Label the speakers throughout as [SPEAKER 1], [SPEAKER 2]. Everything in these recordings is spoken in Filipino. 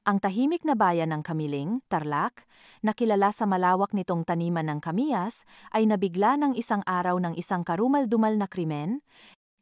[SPEAKER 1] Ang tahimik na bayan ng Kamiling, Tarlac, na kilala sa malawak nitong taniman ng kamiyas, ay nabigla ng isang araw ng isang karumal-dumal na krimen.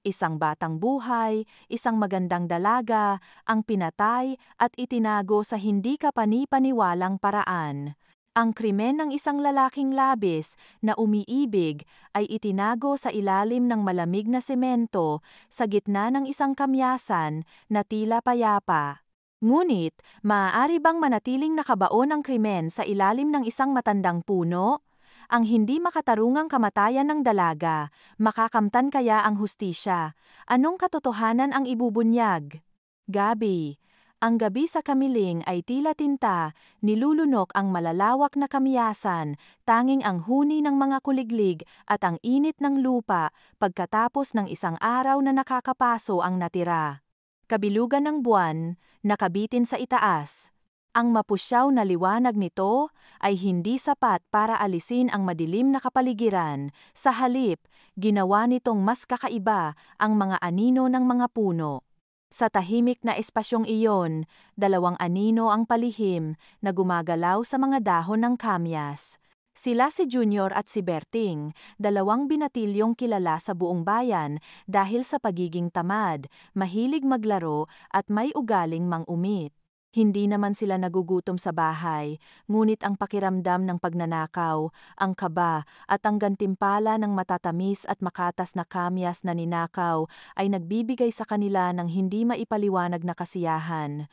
[SPEAKER 1] Isang batang buhay, isang magandang dalaga, ang pinatay at itinago sa hindi kapani-paniwalang paraan. Ang krimen ng isang lalaking labis na umiibig ay itinago sa ilalim ng malamig na semento sa gitna ng isang kamyasan na tila payapa. Ngunit, maaari bang manatiling nakabaon ang krimen sa ilalim ng isang matandang puno? Ang hindi makatarungang kamatayan ng dalaga, makakamtan kaya ang hustisya? Anong katotohanan ang ibubunyag? Gabi. Ang gabi sa Kamiling ay tila tinta, nilulunok ang malalawak na kamyasan, tanging ang huni ng mga kuliglig at ang init ng lupa pagkatapos ng isang araw na nakakapaso ang natira. Kabilugan ng buwan, nakabitin sa itaas. Ang mapusyaw na liwanag nito ay hindi sapat para alisin ang madilim na kapaligiran. Sa halip, ginawa nitong mas kakaiba ang mga anino ng mga puno. Sa tahimik na espasyong iyon, dalawang anino ang palihim na gumagalaw sa mga dahon ng kamyas. Sila si Junior at si Berting, dalawang binatilyong kilala sa buong bayan dahil sa pagiging tamad, mahilig maglaro at may ugaling mang-umit. Hindi naman sila nagugutom sa bahay, ngunit ang pakiramdam ng pagnanakaw, ang kaba at ang gantimpala ng matatamis at makatas na kamyas na ninakaw ay nagbibigay sa kanila ng hindi maipaliwanag na kasiyahan.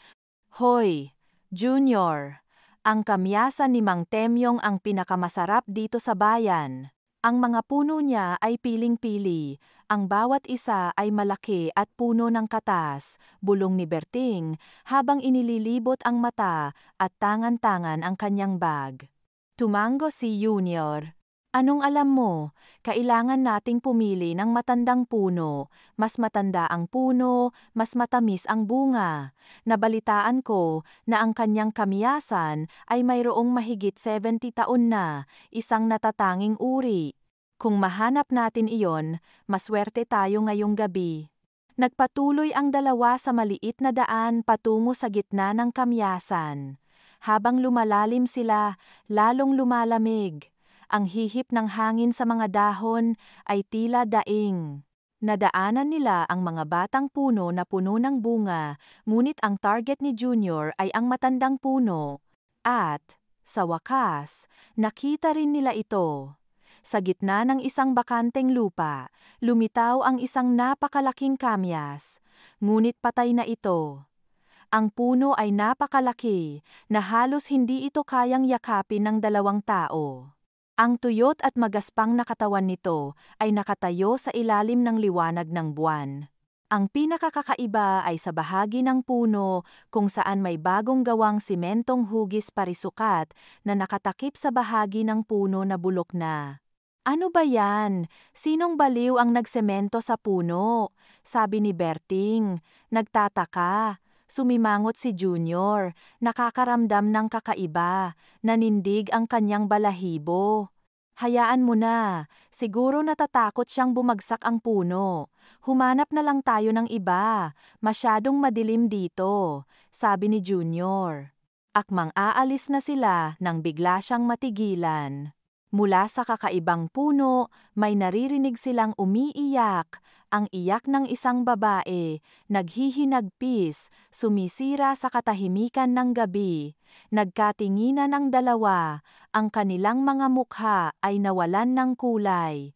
[SPEAKER 1] Hoy, Junior! Ang kamyasan ni Mang Temyong ang pinakamasarap dito sa bayan. Ang mga puno niya ay piling-pili, ang bawat isa ay malaki at puno ng katas, bulong ni Berting, habang inililibot ang mata at tangan-tangan ang kanyang bag. Tumango si Junior. Anong alam mo? Kailangan nating pumili ng matandang puno. Mas matanda ang puno, mas matamis ang bunga. Nabalitaan ko na ang kanyang kamyasan ay mayroong mahigit 70 taon na, isang natatanging uri. Kung mahanap natin iyon, maswerte tayo ngayong gabi. Nagpatuloy ang dalawa sa maliit na daan patungo sa gitna ng kamyasan. Habang lumalalim sila, lalong lumalamig. Ang hihip ng hangin sa mga dahon ay tila daing. Nadaanan nila ang mga batang puno na puno ng bunga, ngunit ang target ni Junior ay ang matandang puno. At, sa wakas, nakita rin nila ito. Sa gitna ng isang bakanteng lupa, lumitaw ang isang napakalaking kamyas. Ngunit patay na ito. Ang puno ay napakalaki, na halos hindi ito kayang yakapin ng dalawang tao. Ang tuyot at magaspang na katawan nito ay nakatayo sa ilalim ng liwanag ng buwan. Ang pinakakakaiba ay sa bahagi ng puno kung saan may bagong gawang simentong hugis parisukat na nakatakip sa bahagi ng puno na bulok na. Ano ba yan? Sinong baliw ang nagsemento sa puno? Sabi ni Berting. Nagtataka. Sumimangot si Junior, nakakaramdam ng kakaiba, nanindig ang kanyang balahibo. Hayaan mo na, siguro natatakot siyang bumagsak ang puno. Humanap na lang tayo ng iba, masyadong madilim dito, sabi ni Junior. Akmang aalis na sila nang bigla siyang matigilan. Mula sa kakaibang puno, may naririnig silang umiiyak, ang iyak ng isang babae, naghihinagpis, sumisira sa katahimikan ng gabi. Nagkatinginan ang dalawa, ang kanilang mga mukha ay nawalan ng kulay.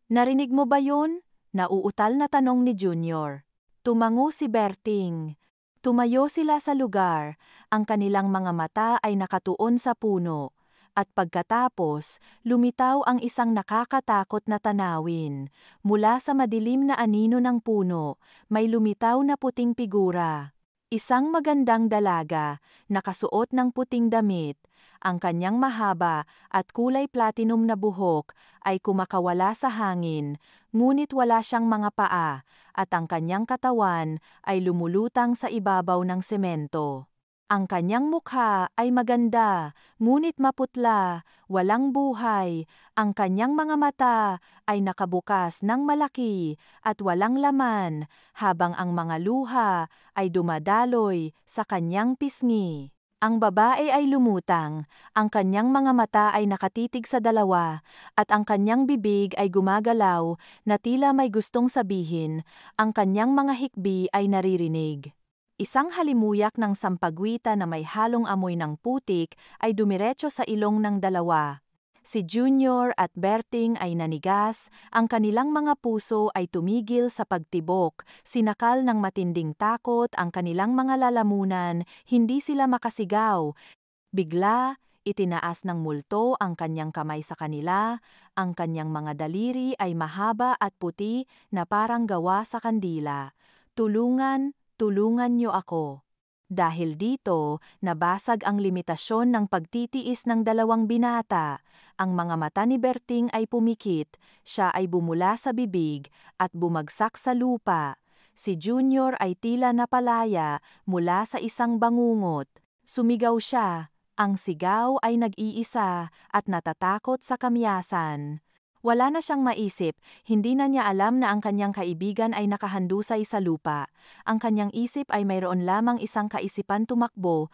[SPEAKER 1] Narinig mo ba yun? Nauutal na tanong ni Junior. Tumango si Berting. Tumayo sila sa lugar, ang kanilang mga mata ay nakatuon sa puno. At pagkatapos, lumitaw ang isang nakakatakot na tanawin. Mula sa madilim na anino ng puno, may lumitaw na puting figura. Isang magandang dalaga, nakasuot ng puting damit. Ang kanyang mahaba at kulay platinum na buhok ay kumakawala sa hangin, ngunit wala siyang mga paa, at ang kanyang katawan ay lumulutang sa ibabaw ng semento. Ang kanyang mukha ay maganda, ngunit maputla, walang buhay. Ang kanyang mga mata ay nakabukas ng malaki at walang laman, habang ang mga luha ay dumadaloy sa kanyang pisngi. Ang babae ay lumutang, ang kanyang mga mata ay nakatitig sa dalawa, at ang kanyang bibig ay gumagalaw na tila may gustong sabihin, ang kanyang mga hikbi ay naririnig. Isang halimuyak ng sampagwita na may halong amoy ng putik ay dumiretso sa ilong ng dalawa. Si Junior at Berting ay nanigas, ang kanilang mga puso ay tumigil sa pagtibok, sinakal ng matinding takot ang kanilang mga lalamunan, hindi sila makasigaw. Bigla, itinaas ng multo ang kanyang kamay sa kanila, ang kanyang mga daliri ay mahaba at puti na parang gawa sa kandila. Tulungan niyo ako. Dahil dito, nabasag ang limitasyon ng pagtitiis ng dalawang binata. Ang mga mata ni Berting ay pumikit, siya ay bumula sa bibig at bumagsak sa lupa. Si Junior ay tila napalaya mula sa isang bangungot. Sumigaw siya. Ang sigaw ay nag-iisa at natatakot sa kamyasan. Wala na siyang maisip, hindi na niya alam na ang kanyang kaibigan ay nakahandusay sa lupa. Ang kanyang isip ay mayroon lamang isang kaisipan tumakbo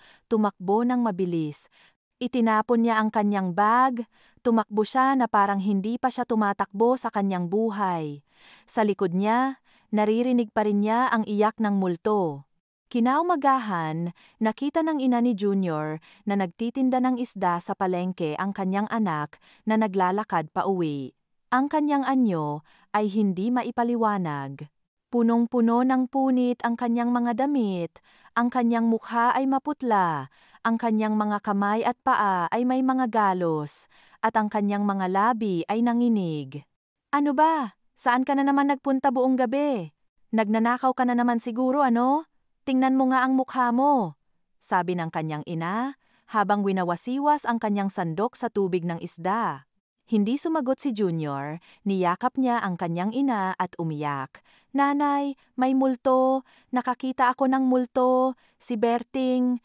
[SPEAKER 1] ng mabilis. Itinapon niya ang kanyang bag, tumakbo siya na parang hindi pa siya tumatakbo sa kanyang buhay. Sa likod niya, naririnig pa rin niya ang iyak ng multo. Kinaumagahan, nakita ng ina ni Junior na nagtitinda ng isda sa palengke ang kanyang anak na naglalakad pa uwi. Ang kanyang anyo ay hindi maipaliwanag. Punong-puno ng punit ang kanyang mga damit, ang kanyang mukha ay maputla, ang kanyang mga kamay at paa ay may mga galos, at ang kanyang mga labi ay nanginig. Ano ba? Saan ka na naman nagpunta buong gabi? Nagnanakaw ka na naman siguro, ano? Tingnan mo nga ang mukha mo, sabi ng kanyang ina, habang winawasiwas ang kanyang sandok sa tubig ng isda. Hindi sumagot si Junior, niyakap niya ang kanyang ina at umiyak. Nanay, may multo, nakakita ako ng multo, si Berting,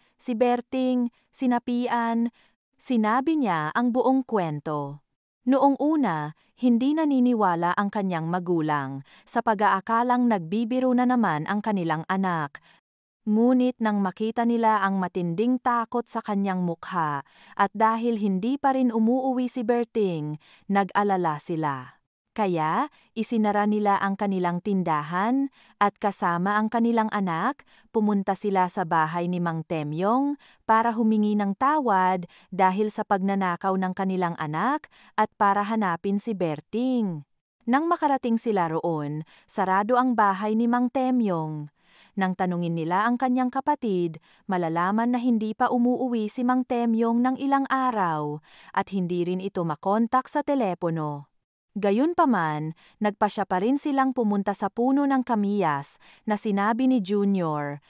[SPEAKER 1] sinapian. Sinabi niya ang buong kwento. Noong una, hindi naniniwala ang kanyang magulang sa pag-aakalang nagbibiro na naman ang kanilang anak. Ngunit nang makita nila ang matinding takot sa kanyang mukha at dahil hindi pa rin umuuwi si Berting, nag-alala sila. Kaya, isinara nila ang kanilang tindahan at kasama ang kanilang anak, pumunta sila sa bahay ni Mang Temyong para humingi ng tawad dahil sa pagnanakaw ng kanilang anak at para hanapin si Berting. Nang makarating sila roon, sarado ang bahay ni Mang Temyong. Nang tanungin nila ang kanyang kapatid, malalaman na hindi pa umuuwi si Mang Temyong ng ilang araw at hindi rin ito makontak sa telepono. Gayunpaman, nagpasya pa rin silang pumunta sa puno ng kamiyas na sinabi ni Junior.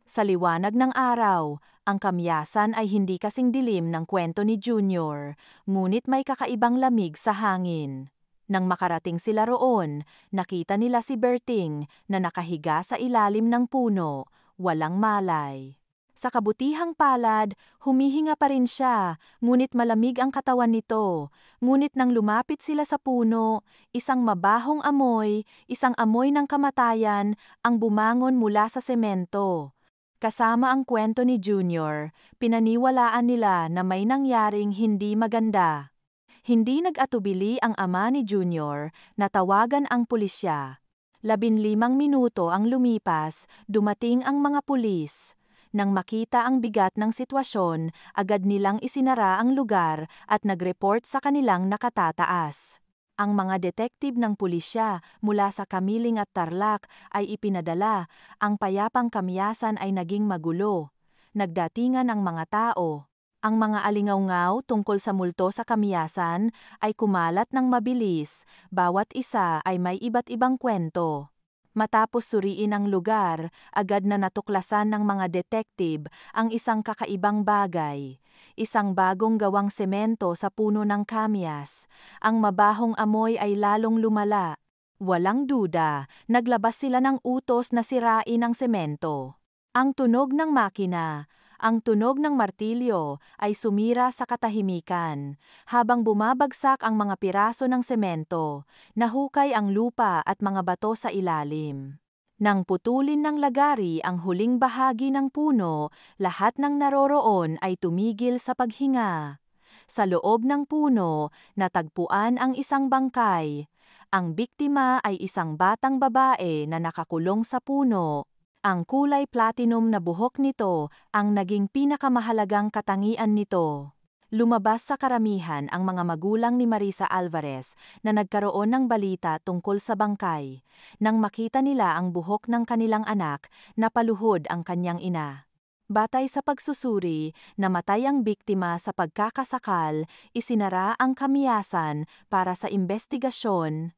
[SPEAKER 1] Sa liwanag ng araw, ang kamyasan ay hindi kasing dilim ng kwento ni Junior, ngunit may kakaibang lamig sa hangin. Nang makarating sila roon, nakita nila si Berting na nakahiga sa ilalim ng puno, walang malay. Sa kabutihang palad, humihinga pa rin siya, ngunit malamig ang katawan nito. Ngunit nang lumapit sila sa puno, isang mabahong amoy, isang amoy ng kamatayan, ang bumangon mula sa semento. Kasama ang kwento ni Junior, pinaniwalaan nila na may nangyaring hindi maganda. Hindi nag-atubili ang ama ni Junior na tawagan ang pulisya. 15 minuto ang lumipas, dumating ang mga pulis. Nang makita ang bigat ng sitwasyon, agad nilang isinara ang lugar at nag-report sa kanilang nakatataas. Ang mga detektive ng pulisya mula sa Kamiling at Tarlac ay ipinadala, ang payapang kamyasan ay naging magulo. Nagdatingan ang mga tao. Ang mga alingaw-ngaw tungkol sa multo sa kamyasan ay kumalat ng mabilis, bawat isa ay may iba't ibang kwento. Matapos suriin ang lugar, agad na natuklasan ng mga detective ang isang kakaibang bagay. Isang bagong gawang semento sa puno ng kamyas. Ang mabahong amoy ay lalong lumala. Walang duda, naglabas sila ng utos na sirain ang semento. Ang tunog ng makina, Ang tunog ng martilyo ay sumira sa katahimikan, habang bumabagsak ang mga piraso ng semento, nahukay ang lupa at mga bato sa ilalim. Nang putulin ng lagari ang huling bahagi ng puno, lahat ng naroroon ay tumigil sa paghinga. Sa loob ng puno, natagpuan ang isang bangkay. Ang biktima ay isang batang babae na nakakulong sa puno. Ang kulay platinum na buhok nito ang naging pinakamahalagang katangian nito. Lumabas sa karamihan ang mga magulang ni Marisa Alvarez na nagkaroon ng balita tungkol sa bangkay. Nang makita nila ang buhok ng kanilang anak, napaluhod ang kanyang ina. Batay sa pagsusuri, namatay ang biktima sa pagkakasakal, isinara ang kamiyasan para sa investigasyon,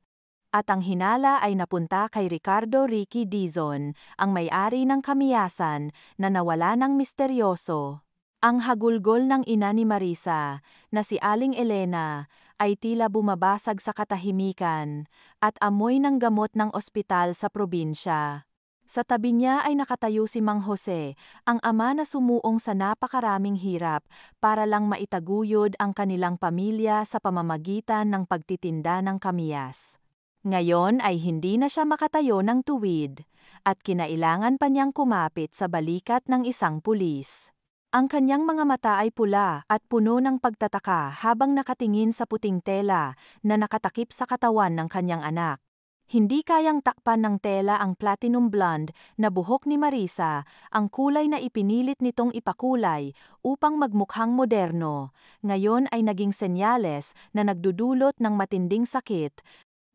[SPEAKER 1] at ang hinala ay napunta kay Ricardo Ricky Dizon, ang may-ari ng kamiyasan na nawala ng misteryoso. Ang hagulgol ng ina ni Marisa, na si Aling Elena, ay tila bumabasag sa katahimikan at amoy ng gamot ng ospital sa probinsya. Sa tabi niya ay nakatayo si Mang Jose, ang ama na sumuong sa napakaraming hirap para lang maitaguyod ang kanilang pamilya sa pamamagitan ng pagtitinda ng kamiyas. Ngayon ay hindi na siya makatayo ng tuwid, at kinailangan pa niyang kumapit sa balikat ng isang pulis. Ang kanyang mga mata ay pula at puno ng pagtataka habang nakatingin sa puting tela na nakatakip sa katawan ng kanyang anak. Hindi kayang takpan ng tela ang platinum blonde na buhok ni Marisa, ang kulay na ipinilit nitong ipakulay upang magmukhang moderno. Ngayon ay naging senyales na nagdudulot ng matinding sakit.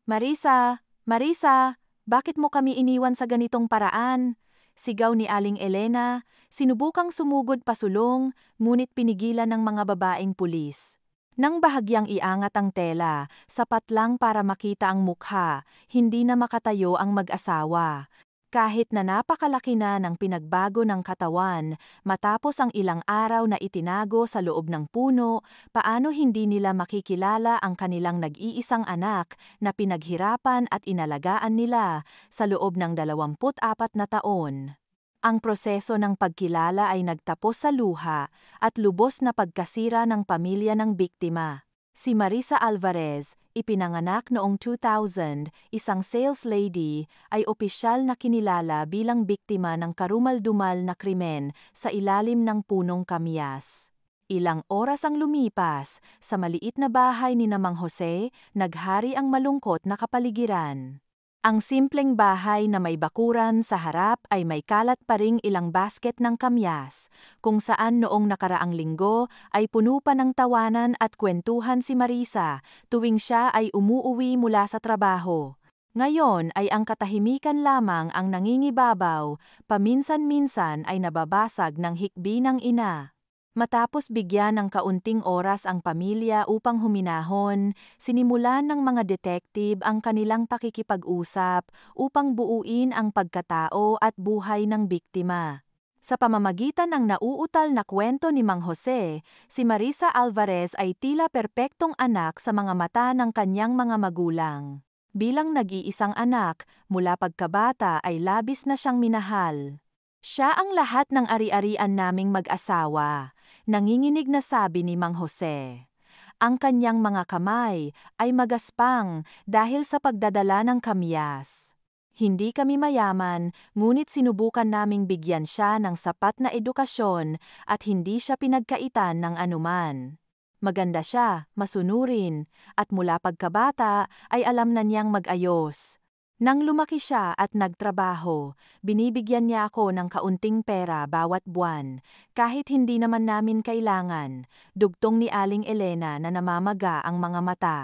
[SPEAKER 1] Marisa, Marisa, bakit mo kami iniwan sa ganitong paraan? Sigaw ni Aling Elena, sinubukang sumugod pasulong, ngunit pinigilan ng mga babaeng pulis. Nang bahagyang iangat ang tela, sapat lang para makita ang mukha, hindi na makatayo ang mag-asawa. Kahit na napakalaki na ng pinagbago ng katawan, matapos ang ilang araw na itinago sa loob ng puno, paano hindi nila makikilala ang kanilang nag-iisang anak na pinaghirapan at inalagaan nila sa loob ng 24 na taon. Ang proseso ng pagkilala ay nagtapos sa luha at lubos na pagkasira ng pamilya ng biktima. Si Marisa Alvarez, ipinanganak noong 2000, isang sales lady, ay opisyal na kinilala bilang biktima ng karumal-dumal na krimen sa ilalim ng punong kamyas. Ilang oras ang lumipas, sa maliit na bahay ni Mang Jose, naghari ang malungkot na kapaligiran. Ang simpleng bahay na may bakuran sa harap ay may kalat pa ring ilang basket ng kamyas, kung saan noong nakaraang linggo ay puno pa ng tawanan at kwentuhan si Marisa tuwing siya ay umuuwi mula sa trabaho. Ngayon ay ang katahimikan lamang ang nangingibabaw, paminsan-minsan ay nababasag ng hikbi ng ina. Matapos bigyan ng kaunting oras ang pamilya upang huminahon, sinimulan ng mga detective ang kanilang pakikipag-usap upang buuin ang pagkatao at buhay ng biktima. Sa pamamagitan ng nauutal na kwento ni Mang Jose, si Marisa Alvarez ay tila perpektong anak sa mga mata ng kanyang mga magulang. Bilang nag-iisang anak, mula pagkabata ay labis na siyang minahal. Siya ang lahat ng ari-arian naming mag-asawa, nanginginig na sabi ni Mang Jose. Ang kanyang mga kamay ay magaspang dahil sa pagdadala ng kamyas. Hindi kami mayaman, ngunit sinubukan naming bigyan siya ng sapat na edukasyon at hindi siya pinagkaitan ng anuman. Maganda siya, masunurin, at mula pagkabata ay alam na niyang mag-ayos. Nang lumaki siya at nagtrabaho, binibigyan niya ako ng kaunting pera bawat buwan, kahit hindi naman namin kailangan, dugtong ni Aling Elena na namamaga ang mga mata.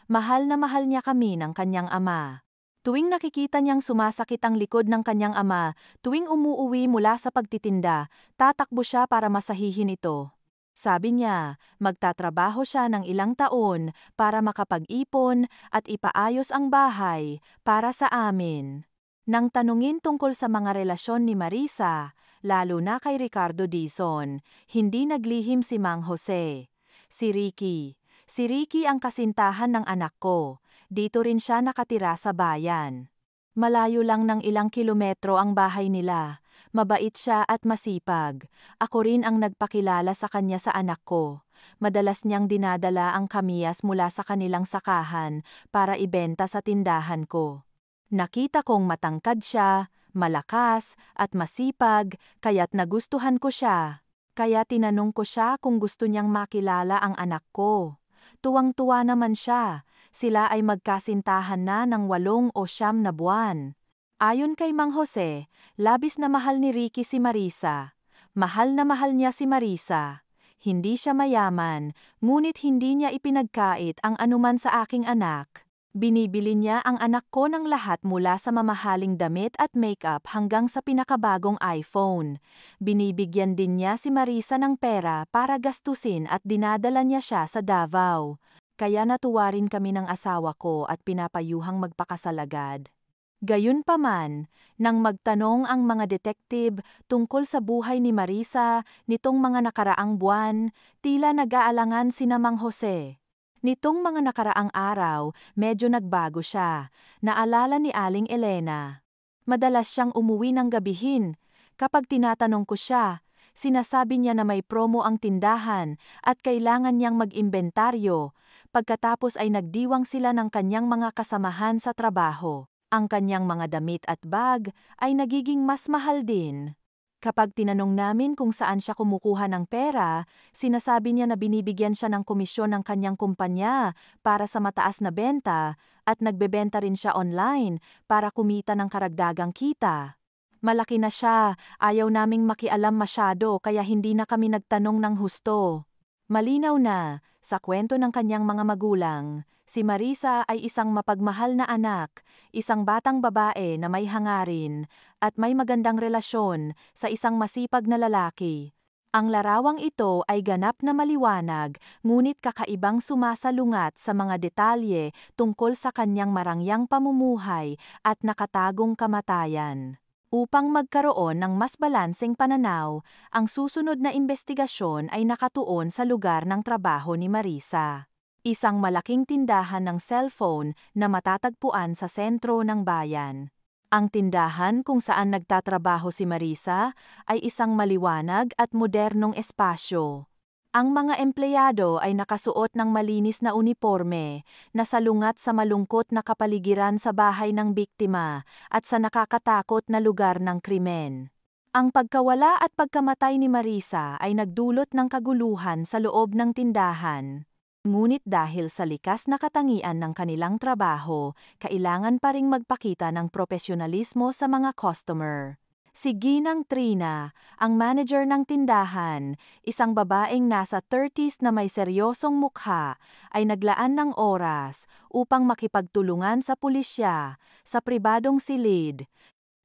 [SPEAKER 1] Mahal na mahal niya kami ng kanyang ama. Tuwing nakikita niyang sumasakit ang likod ng kanyang ama, tuwing umuuwi mula sa pagtitinda, tatakbo siya para masahihin ito. Sabi niya, magtatrabaho siya ng ilang taon para makapag-ipon at ipaayos ang bahay para sa amin. Nang tanungin tungkol sa mga relasyon ni Marisa, lalo na kay Ricardo Dizon, hindi naglihim si Mang Jose. Si Ricky ang kasintahan ng anak ko. Dito rin siya nakatira sa bayan. Malayo lang ng ilang kilometro ang bahay nila. Mabait siya at masipag. Ako rin ang nagpakilala sa kanya sa anak ko. Madalas niyang dinadala ang kamiyas mula sa kanilang sakahan para ibenta sa tindahan ko. Nakita kong matangkad siya, malakas, at masipag, kaya't nagustuhan ko siya. Kaya tinanong ko siya kung gusto niyang makilala ang anak ko. Tuwang-tuwa naman siya. Sila ay magkasintahan na ng 8 o 9 na buwan. Ayon kay Mang Jose, labis na mahal ni Ricky si Marisa. Mahal na mahal niya si Marisa. Hindi siya mayaman, ngunit hindi niya ipinagkait ang anuman sa aking anak. Binibili niya ang anak ko ng lahat mula sa mamahaling damit at makeup hanggang sa pinakabagong iPhone. Binibigyan din niya si Marisa ng pera para gastusin at dinadala niya siya sa Davao. Kaya natuwa rin kami ng asawa ko at pinapayuhang magpakasal agad. Gayunpaman, nang magtanong ang mga detektive tungkol sa buhay ni Marisa nitong mga nakaraang buwan, tila nag-aalangan sina Mang Jose. Nitong mga nakaraang araw, medyo nagbago siya. Naalala ni Aling Elena. Madalas siyang umuwi ng gabihin. Kapag tinatanong ko siya, sinasabi niya na may promo ang tindahan at kailangan niyang mag-imbentaryo. Pagkatapos ay nagdiwang sila ng kanyang mga kasamahan sa trabaho. Ang kanyang mga damit at bag ay nagiging mas mahal din. Kapag tinanong namin kung saan siya kumukuha ng pera, sinasabi niya na binibigyan siya ng komisyon ng kanyang kumpanya para sa mataas na benta at nagbebenta rin siya online para kumita ng karagdagang kita. Malaki na siya, ayaw naming makialam masyado kaya hindi na kami nagtanong ng husto. Malinaw na, sa kwento ng kanyang mga magulang, si Marisa ay isang mapagmahal na anak, isang batang babae na may hangarin, at may magandang relasyon sa isang masipag na lalaki. Ang larawang ito ay ganap na maliwanag, ngunit kakaibang sumasalungat sa mga detalye tungkol sa kanyang marangyang pamumuhay at nakatagong kamatayan. Upang magkaroon ng mas balanseng pananaw, ang susunod na investigasyon ay nakatuon sa lugar ng trabaho ni Marisa. Isang malaking tindahan ng cellphone na matatagpuan sa sentro ng bayan. Ang tindahan kung saan nagtatrabaho si Marisa ay isang maliwanag at modernong espasyo. Ang mga empleyado ay nakasuot ng malinis na uniporme, nasalungat sa malungkot na kapaligiran sa bahay ng biktima at sa nakakatakot na lugar ng krimen. Ang pagkawala at pagkamatay ni Marisa ay nagdulot ng kaguluhan sa loob ng tindahan. Ngunit dahil sa likas na katangian ng kanilang trabaho, kailangan pa ring magpakita ng profesionalismo sa mga customer. Si Ginang Trina, ang manager ng tindahan, isang babaeng nasa 30s na may seryosong mukha, ay naglaan ng oras upang makipagtulungan sa pulisya sa pribadong silid.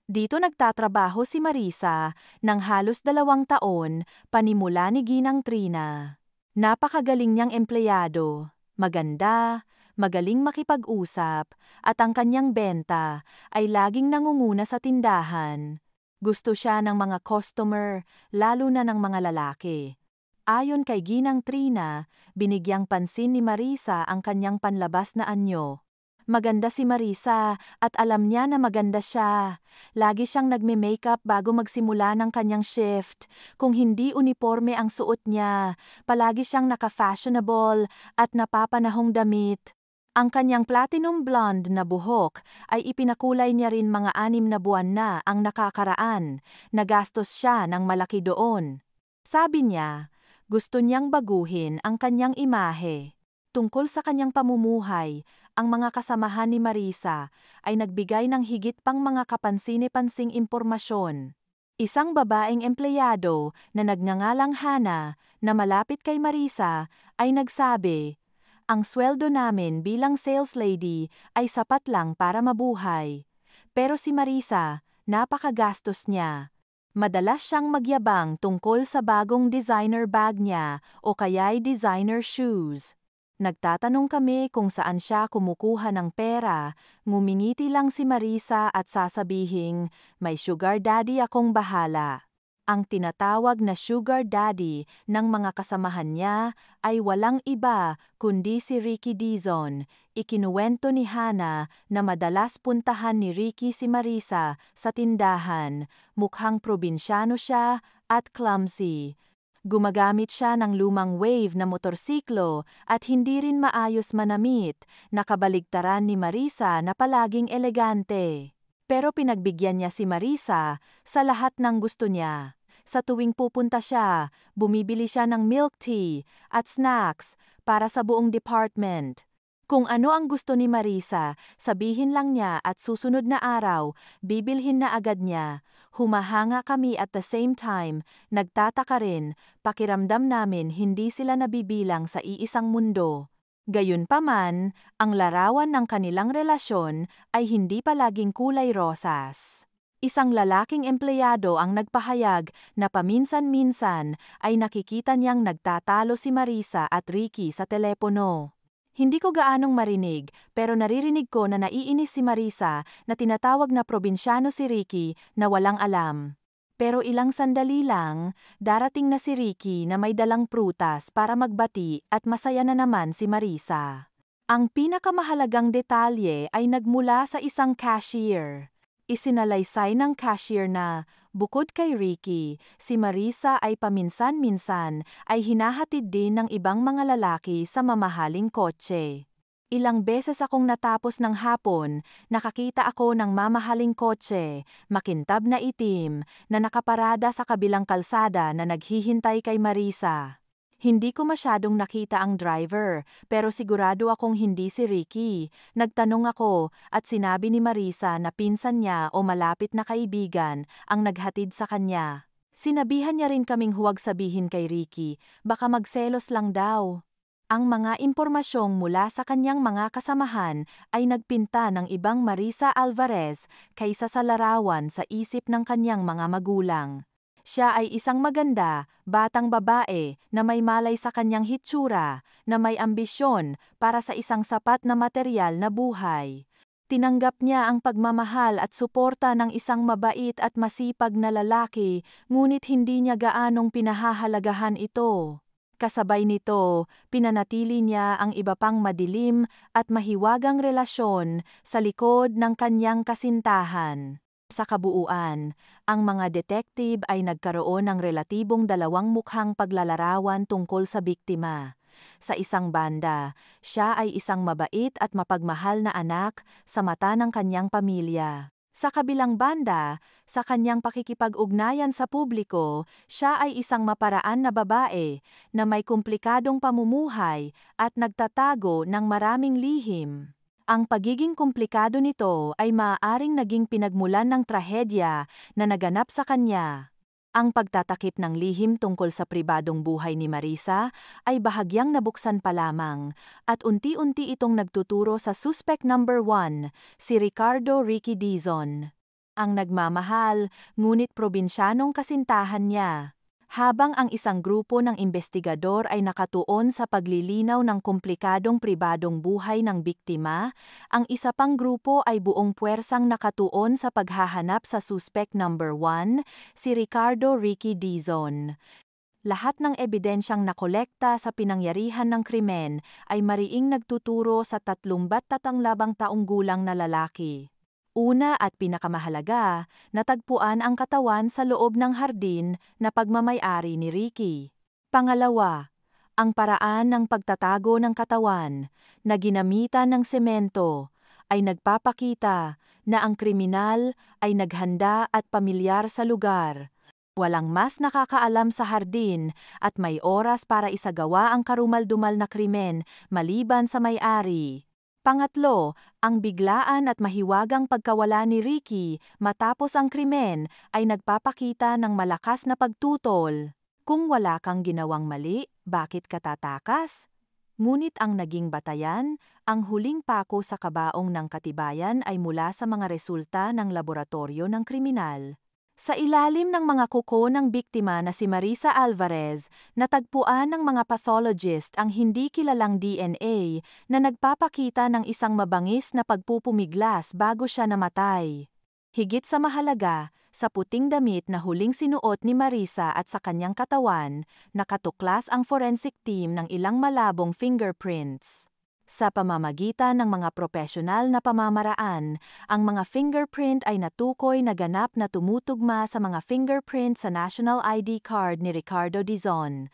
[SPEAKER 1] Dito nagtatrabaho si Marisa ng halos 2 taon, panimula ni Ginang Trina. Napakagaling niyang empleyado, maganda, magaling makipag-usap, at ang kanyang benta ay laging nangunguna sa tindahan. Gusto siya ng mga customer, lalo na ng mga lalaki. Ayon kay Ginang Trina, binigyang pansin ni Marisa ang kanyang panlabas na anyo. Maganda si Marisa at alam niya na maganda siya. Lagi siyang nagme-makeup bago magsimula ng kanyang shift. Kung hindi uniforme ang suot niya, palagi siyang naka-fashionable at napapanahong damit. Ang kanyang platinum blonde na buhok ay ipinakulay niya rin mga 6 na buwan na ang nakakaraan. Nagastos siya ng malaki doon. Sabi niya, gusto niyang baguhin ang kanyang imahe. Tungkol sa kanyang pamumuhay, ang mga kasamahan ni Marisa ay nagbigay ng higit pang mga kapansin-pansing impormasyon. Isang babaeng empleyado na nagngangalang Hana na malapit kay Marisa ay nagsabi, "Ang sweldo namin bilang sales lady ay sapat lang para mabuhay." Pero si Marisa, napakagastos niya. Madalas siyang magyabang tungkol sa bagong designer bag niya o kaya'y designer shoes. Nagtatanong kami kung saan siya kumukuha ng pera, ngumingiti lang si Marisa at sasabihing, "May sugar daddy akong bahala." Ang tinatawag na sugar daddy ng mga kasamahan niya ay walang iba kundi si Ricky Dizon. Ikinuwento ni Hannah na madalas puntahan ni Ricky si Marisa sa tindahan. Mukhang probinsyano siya at clumsy. Gumagamit siya ng lumang wave na motorsiklo at hindi rin maayos manamit, nakabaligtaran ni Marisa na palaging elegante. Pero pinagbigyan niya si Marisa sa lahat ng gusto niya. Sa tuwing pupunta siya, bumibili siya ng milk tea at snacks para sa buong department. Kung ano ang gusto ni Marisa, sabihin lang niya at susunod na araw, bibilhin na agad niya. Humahanga kami at the same time, nagtataka rin, pakiramdam namin hindi sila nabibilang sa iisang mundo. Gayunpaman, ang larawan ng kanilang relasyon ay hindi palaging kulay rosas. Isang lalaking empleyado ang nagpahayag na paminsan-minsan ay nakikita niyang nagtatalo si Marisa at Ricky sa telepono. Hindi ko gaanong marinig pero naririnig ko na naiinis si Marisa na tinatawag na probinsyano si Ricky na walang alam. Pero ilang sandali lang, darating na si Ricky na may dalang prutas para magbati at masaya na naman si Marisa. Ang pinakamahalagang detalye ay nagmula sa isang cashier. Isinalaysay ng cashier na, bukod kay Ricky, si Marisa ay paminsan-minsan ay hinahatid din ng ibang mga lalaki sa mamahaling kotse. Ilang beses akong natapos ng hapon, nakakita ako ng mamahaling kotse, makintab na itim, na nakaparada sa kabilang kalsada na naghihintay kay Marisa. Hindi ko masyadong nakita ang driver, pero sigurado akong hindi si Ricky. Nagtanong ako at sinabi ni Marisa na pinsan niya o malapit na kaibigan ang naghatid sa kanya. Sinabihan niya rin kaming huwag sabihin kay Ricky, baka magselos lang daw. Ang mga impormasyong mula sa kanyang mga kasamahan ay nagpinta ng ibang Marisa Alvarez kaysa sa larawan sa isip ng kanyang mga magulang. Siya ay isang maganda, batang babae na may malay sa kanyang hitsura, na may ambisyon para sa isang sapat na materyal na buhay. Tinanggap niya ang pagmamahal at suporta ng isang mabait at masipag na lalaki, ngunit hindi niya gaanong pinahahalagahan ito. Kasabay nito, pinanatili niya ang iba pang madilim at mahiwagang relasyon sa likod ng kanyang kasintahan. Sa kabuuan, ang mga detective ay nagkaroon ng relatibong dalawang mukhang paglalarawan tungkol sa biktima. Sa isang banda, siya ay isang mabait at mapagmahal na anak sa mata ng kanyang pamilya. Sa kabilang banda, sa kanyang pakikipag-ugnayan sa publiko, siya ay isang maparaan na babae na may komplikadong pamumuhay at nagtatago ng maraming lihim. Ang pagiging komplikado nito ay maaaring naging pinagmulan ng trahedya na naganap sa kanya. Ang pagtatakip ng lihim tungkol sa pribadong buhay ni Marisa ay bahagyang nabuksan pa lamang at unti-unti itong nagtuturo sa suspect number 1, si Ricardo Ricky Dizon. Ang nagmamahal, ngunit probinsyanong kasintahan niya. Habang ang isang grupo ng investigador ay nakatuon sa paglilinaw ng komplikadong pribadong buhay ng biktima, ang isa pang grupo ay buong puwersang nakatuon sa paghahanap sa suspect number 1, si Ricardo Ricky Dizon. Lahat ng ebidensyang nakolekta sa pinangyarihan ng krimen ay mariing nagtuturo sa 33 taong gulang na lalaki. Una at pinakamahalaga, natagpuan ang katawan sa loob ng hardin na pagmamay-ari ni Ricky. Pangalawa, ang paraan ng pagtatago ng katawan na ginamitan ng semento ay nagpapakita na ang kriminal ay naghanda at pamilyar sa lugar. Walang mas nakakaalam sa hardin at may oras para isagawa ang karumal-dumal na krimen maliban sa may-ari. Pangatlo, ang biglaan at mahiwagang pagkawala ni Ricky matapos ang krimen ay nagpapakita ng malakas na pagtutol. Kung wala kang ginawang mali, bakit ka tatakas? Ngunit ang naging batayan, ang huling pako sa kabaong ng katibayan ay mula sa mga resulta ng laboratorio ng kriminal. Sa ilalim ng mga kuko ng biktima na si Marisa Alvarez, natagpuan ng mga pathologist ang hindi kilalang DNA na nagpapakita ng isang mabangis na pagpupumiglas bago siya namatay. Higit sa mahalaga, sa puting damit na huling sinuot ni Marisa at sa kanyang katawan, nakatuklas ang forensic team ng ilang malabong fingerprints. Sa pamamagitan ng mga propesyonal na pamamaraan, ang mga fingerprint ay natukoy na ganap na tumutugma sa mga fingerprint sa national ID card ni Ricardo Dizon.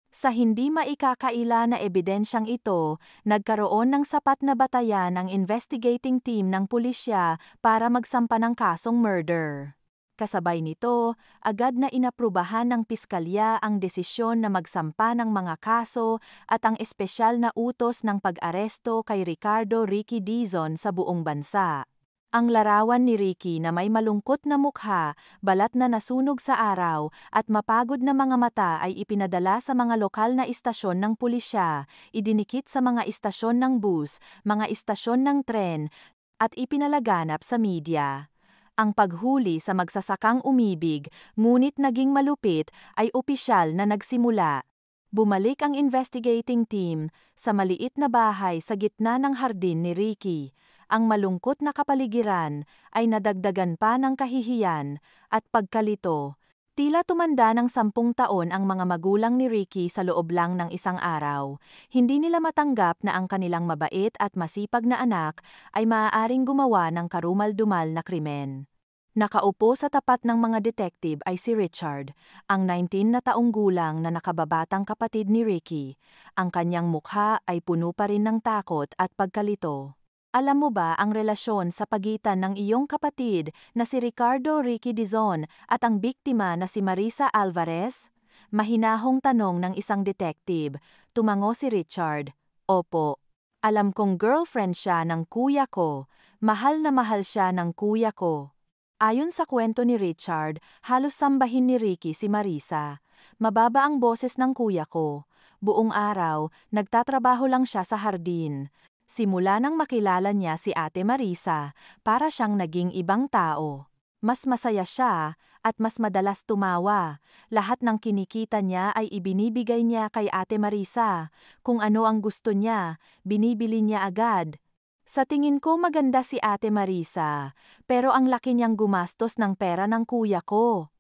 [SPEAKER 1] Sa hindi maikakaila na ebidensyang ito, nagkaroon ng sapat na batayan ang investigating team ng pulisya para magsampa ng kasong murder. Kasabay nito, agad na inaprubahan ng piskalya ang desisyon na magsampa ng mga kaso at ang espesyal na utos ng pag-aresto kay Ricardo Ricky Dizon sa buong bansa. Ang larawan ni Ricky na may malungkot na mukha, balat na nasunog sa araw, at mapagod na mga mata ay ipinadala sa mga lokal na istasyon ng pulisya, idinikit sa mga istasyon ng bus, mga istasyon ng tren, at ipinalaganap sa media. Ang paghuli sa magsasakang umibig, ngunit naging malupit, ay opisyal na nagsimula. Bumalik ang investigating team sa maliit na bahay sa gitna ng hardin ni Ricky. Ang malungkot na kapaligiran ay nadagdagan pa ng kahihiyan at pagkalito. Tila tumanda ng 10 taon ang mga magulang ni Ricky sa loob lang ng isang araw. Hindi nila matanggap na ang kanilang mabait at masipag na anak ay maaaring gumawa ng karumal-dumal na krimen. Nakaupo sa tapat ng mga detective ay si Richard, ang 19 na taong gulang na nakababatang kapatid ni Ricky. Ang kanyang mukha ay puno pa rin ng takot at pagkalito. Alam mo ba ang relasyon sa pagitan ng iyong kapatid na si Ricardo Ricky Dizon at ang biktima na si Marisa Alvarez? Mahinahong tanong ng isang detective. Tumango si Richard. Opo. Alam kong girlfriend siya ng kuya ko. Mahal na mahal siya ng kuya ko. Ayon sa kwento ni Richard, halos sambahin ni Ricky si Marisa. Mababa ang boses ng kuya ko. Buong araw, nagtatrabaho lang siya sa hardin. Simula nang makilala niya si Ate Marisa, para siyang naging ibang tao. Mas masaya siya at mas madalas tumawa. Lahat ng kinikita niya ay ibinibigay niya kay Ate Marisa. Kung ano ang gusto niya, binibili niya agad. Sa tingin ko maganda si Ate Marisa, pero ang laki niyang gumastos ng pera ng kuya ko.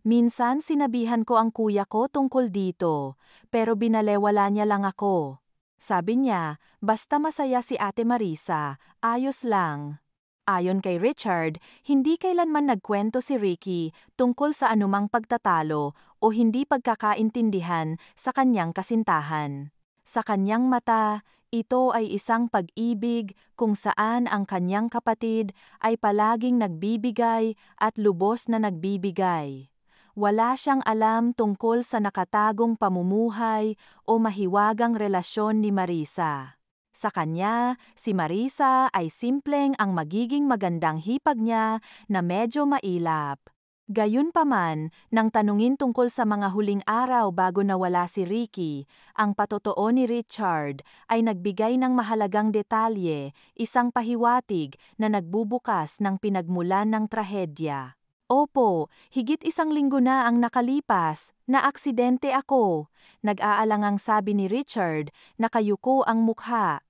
[SPEAKER 1] Minsan sinabihan ko ang kuya ko tungkol dito, pero binalewala niya lang ako. Sabi niya, basta masaya si Ate Marisa, ayos lang. Ayon kay Richard, hindi kailanman nagkwento si Ricky tungkol sa anumang pagtatalo o hindi pagkakaintindihan sa kanyang kasintahan. Sa kanyang mata, ito ay isang pag-ibig kung saan ang kanyang kapatid ay palaging nagbibigay at lubos na nagbibigay. Wala siyang alam tungkol sa nakatagong pamumuhay o mahiwagang relasyon ni Marisa. Sa kanya, si Marisa ay simpleng ang magiging magandang hipag niya na medyo mailap. Gayunpaman, nang tanungin tungkol sa mga huling araw bago nawala si Ricky, ang patotoo ni Richard ay nagbigay ng mahalagang detalye, isang pahiwatig na nagbubukas ng pinagmulan ng trahedya. Opo, higit 1 linggo na ang nakalipas, naaksidente ako. Nag-aalangang sabi ni Richard, nakayuko ang mukha.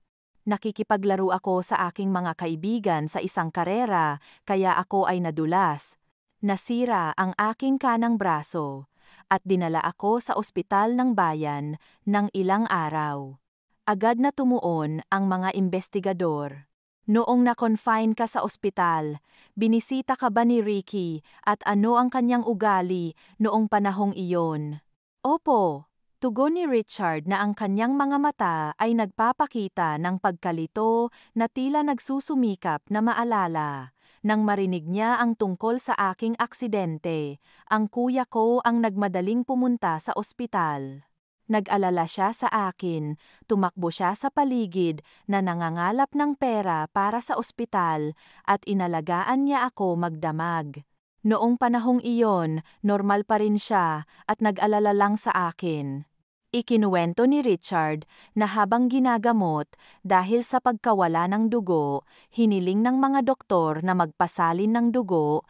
[SPEAKER 1] Nakikipaglaro ako sa aking mga kaibigan sa isang karera, kaya ako ay nadulas. Nasira ang aking kanang braso, at dinala ako sa ospital ng bayan ng ilang araw. Agad na tumuon ang mga investigador. Noong na-confine ka sa ospital, binisita ka ba ni Ricky at ano ang kanyang ugali noong panahong iyon? Opo, tugon ni Richard na ang kanyang mga mata ay nagpapakita ng pagkalito na tila nagsusumikap na maalala. Nang marinig niya ang tungkol sa aking aksidente, ang kuya ko ang nagmadaling pumunta sa ospital. Nag-alala siya sa akin, tumakbo siya sa paligid na nangangalap ng pera para sa ospital at inalagaan niya ako magdamag. Noong panahong iyon, normal pa rin siya at nag-alala lang sa akin. Ikinuwento ni Richard na habang ginagamot dahil sa pagkawala ng dugo, hiniling ng mga doktor na magpasalin ng dugo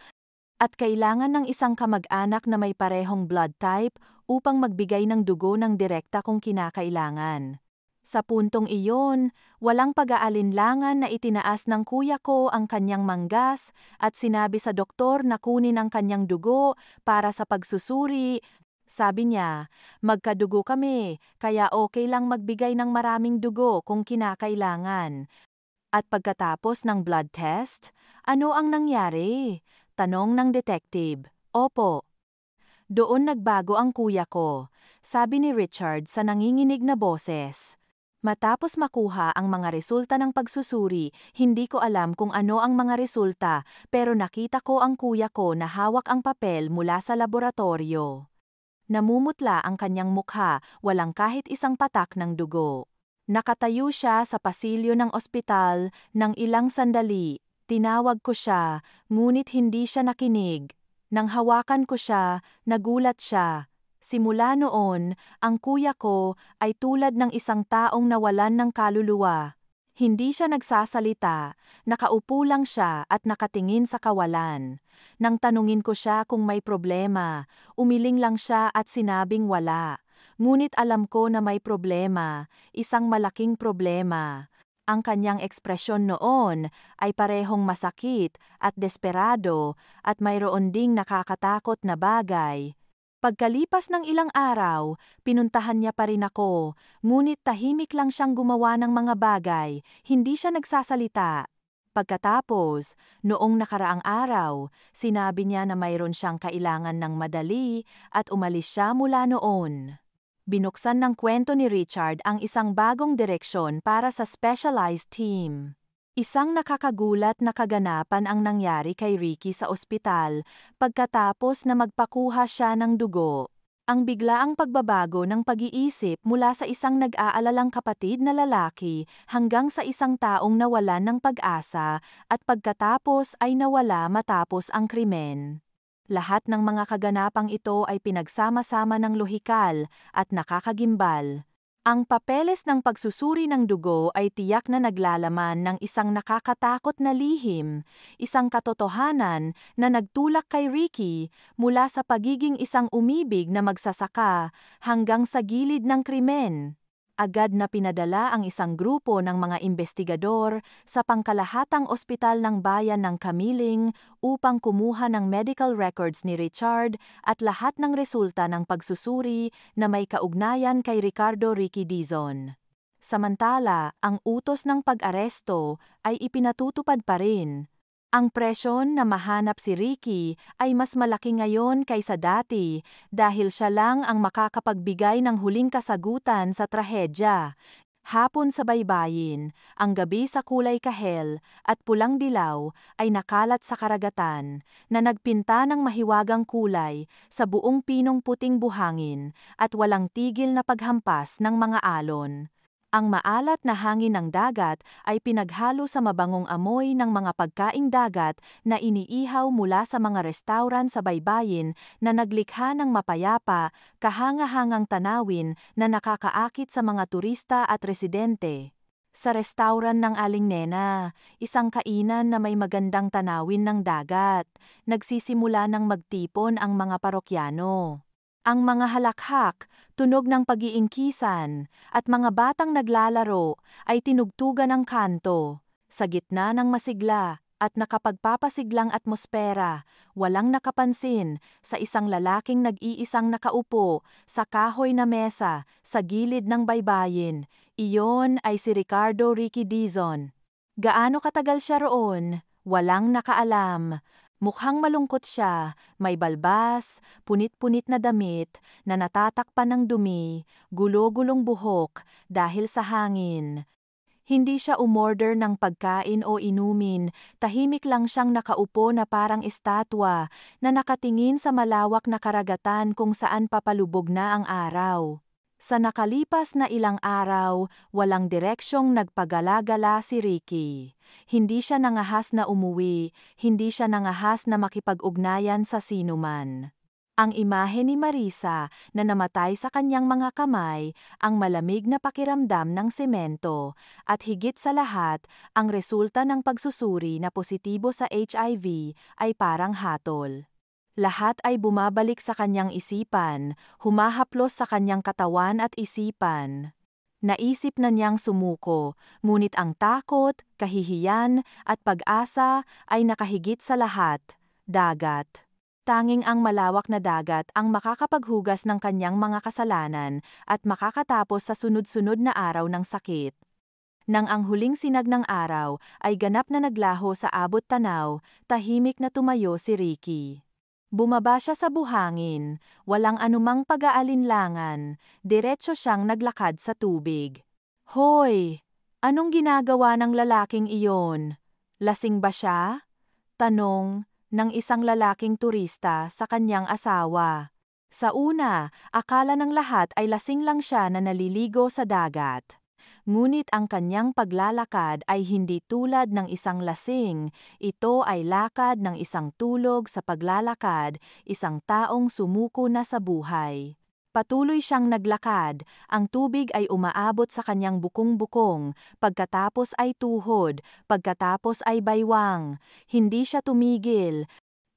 [SPEAKER 1] at kailangan ng isang kamag-anak na may parehong blood type upang magbigay ng dugo ng direkta kung kinakailangan. Sa puntong iyon, walang pag-aalinlangan na itinaas ng kuya ko ang kanyang manggas at sinabi sa doktor na kunin ang kanyang dugo para sa pagsusuri. Sabi niya, magkadugo kami, kaya okay lang magbigay ng maraming dugo kung kinakailangan. At pagkatapos ng blood test, ano ang nangyari? Tanong ng detective. Opo. Doon nagbago ang kuya ko, sabi ni Richard sa nanginginig na boses. Matapos makuha ang mga resulta ng pagsusuri, hindi ko alam kung ano ang mga resulta, pero nakita ko ang kuya ko na hawak ang papel mula sa laboratorio. Namumutla ang kanyang mukha, walang kahit isang patak ng dugo. Nakatayo siya sa pasilyo ng ospital ng ilang sandali. Tinawag ko siya, ngunit hindi siya nakinig. Nang hawakan ko siya, nagulat siya. Simula noon, ang kuya ko ay tulad ng isang taong nawalan ng kaluluwa. Hindi siya nagsasalita, nakaupo lang siya at nakatingin sa kawalan. Nang tanungin ko siya kung may problema, umiling lang siya at sinabing wala. Ngunit alam ko na may problema, isang malaking problema. Ang kanyang ekspresyon noon ay parehong masakit at desperado at mayroon ding nakakatakot na bagay. Pagkalipas ng ilang araw, pinuntahan niya pa rin ako, ngunit tahimik lang siyang gumawa ng mga bagay, hindi siya nagsasalita. Pagkatapos, noong nakaraang araw, sinabi niya na mayroon siyang kailangan ng madali at umalis siya mula noon. Binuksan ng kwento ni Richard ang isang bagong direksyon para sa specialized team. Isang nakakagulat na kaganapan ang nangyari kay Ricky sa ospital pagkatapos na magpakuha siya ng dugo. Ang biglaang pagbabago ng pag-iisip mula sa isang nag-aalalang kapatid na lalaki hanggang sa isang taong nawalan ng pag-asa at pagkatapos ay nawala matapos ang krimen. Lahat ng mga kaganapang ito ay pinagsama-sama ng lohikal at nakakagimbal. Ang papeles ng pagsusuri ng dugo ay tiyak na naglalaman ng isang nakakatakot na lihim, isang katotohanan na nagtulak kay Ricky mula sa pagiging isang umibig na magsasaka hanggang sa gilid ng krimen. Agad na pinadala ang isang grupo ng mga investigador sa pangkalahatang ospital ng bayan ng Kamiling upang kumuha ng medical records ni Richard at lahat ng resulta ng pagsusuri na may kaugnayan kay Ricardo Ricky Dizon. Samantala, ang utos ng pag-aresto ay ipinatutupad pa rin. Ang presyon na mahanap si Ricky ay mas malaki ngayon kaysa dati dahil siya lang ang makakapagbigay ng huling kasagutan sa trahedya. Hapon sa baybayin, ang gabi sa kulay kahel at pulang dilaw ay nakalat sa karagatan na nagpinta ng mahiwagang kulay sa buong pinong puting buhangin at walang tigil na paghampas ng mga alon. Ang maalat na hangin ng dagat ay pinaghalo sa mabangong amoy ng mga pagkaing dagat na iniihaw mula sa mga restauran sa baybayin na naglikha ng mapayapa, kahanga-hangang tanawin na nakakaakit sa mga turista at residente. Sa restauran ng Aling Nena, isang kainan na may magandang tanawin ng dagat, nagsisimula ng magtipon ang mga parokyano. Ang mga halakhak, tunog ng pag-iingkisan, at mga batang naglalaro ay tinugtugan ng kanto. Sa gitna ng masigla at nakapagpapasiglang atmosfera, walang nakapansin sa isang lalaking nag-iisang nakaupo sa kahoy na mesa sa gilid ng baybayin. Iyon ay si Ricardo Ricky Dizon. Gaano katagal siya roon? Walang nakaalam. Mukhang malungkot siya, may balbas, punit-punit na damit, na natatakpan ng dumi, gulo-gulong buhok dahil sa hangin. Hindi siya umorder ng pagkain o inumin, tahimik lang siyang nakaupo na parang estatwa na nakatingin sa malawak na karagatan kung saan papalubog na ang araw. Sa nakalipas na ilang araw, walang direksyong nagpagala-gala si Ricky. Hindi siya nangahas na umuwi, hindi siya nangahas na makipag-ugnayan sa sinuman. Ang imahe ni Marisa na namatay sa kanyang mga kamay, ang malamig na pakiramdam ng semento, at higit sa lahat, ang resulta ng pagsusuri na positibo sa HIV ay parang hatol. Lahat ay bumabalik sa kanyang isipan, humahaplos sa kanyang katawan at isipan. Naisip na niyang sumuko, ngunit ang takot, kahihiyan, at pag-asa ay nakahigit sa lahat, dagat. Tanging ang malawak na dagat ang makakapaghugas ng kanyang mga kasalanan at makakatapos sa sunod-sunod na araw ng sakit. Nang ang huling sinag ng araw ay ganap na naglaho sa abot tanaw, tahimik na tumayo si Ricky. Bumaba siya sa buhangin, walang anumang pag-aalinlangan, diretso siyang naglakad sa tubig. Hoy! Anong ginagawa ng lalaking iyon? Lasing ba siya? Tanong ng isang lalaking turista sa kanyang asawa. Sa una, akala ng lahat ay lasing lang siya na naliligo sa dagat. Ngunit ang kanyang paglalakad ay hindi tulad ng isang lasing, ito ay lakad ng isang tulog sa paglalakad, isang taong sumuko na sa buhay. Patuloy siyang naglakad, ang tubig ay umaabot sa kanyang bukong-bukong, pagkatapos ay tuhod, pagkatapos ay baywang. Hindi siya tumigil.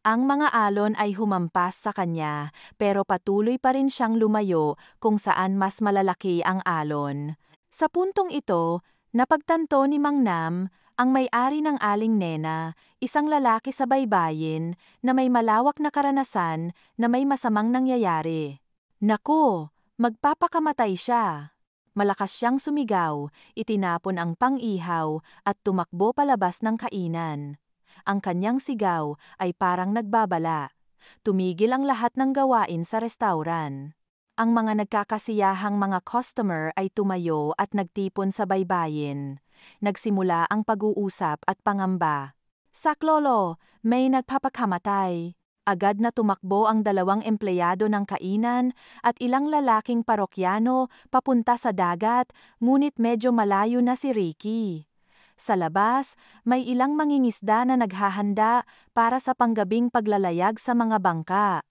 [SPEAKER 1] Ang mga alon ay humampas sa kanya, pero patuloy pa rin siyang lumayo kung saan mas malalaki ang alon. Sa puntong ito, napagtanto ni Mang Nam, ang may-ari ng Aling Nena, isang lalaki sa baybayin, na may malawak na karanasan na may masamang nangyayari. Naku, magpapakamatay siya. Malakas siyang sumigaw, itinapon ang pang-ihaw at tumakbo palabas ng kainan. Ang kanyang sigaw ay parang nagbabala. Tumigil ang lahat ng gawain sa restauran. Ang mga nagkakasiyahang mga customer ay tumayo at nagtipon sa baybayin. Nagsimula ang pag-uusap at pangamba. Saklolo, may nagpapakamatay. Agad na tumakbo ang 2 empleyado ng kainan at ilang lalaking parokyano papunta sa dagat, ngunit medyo malayo na si Ricky. Sa labas, may ilang mangingisda na naghahanda para sa panggabing paglalayag sa mga bangka.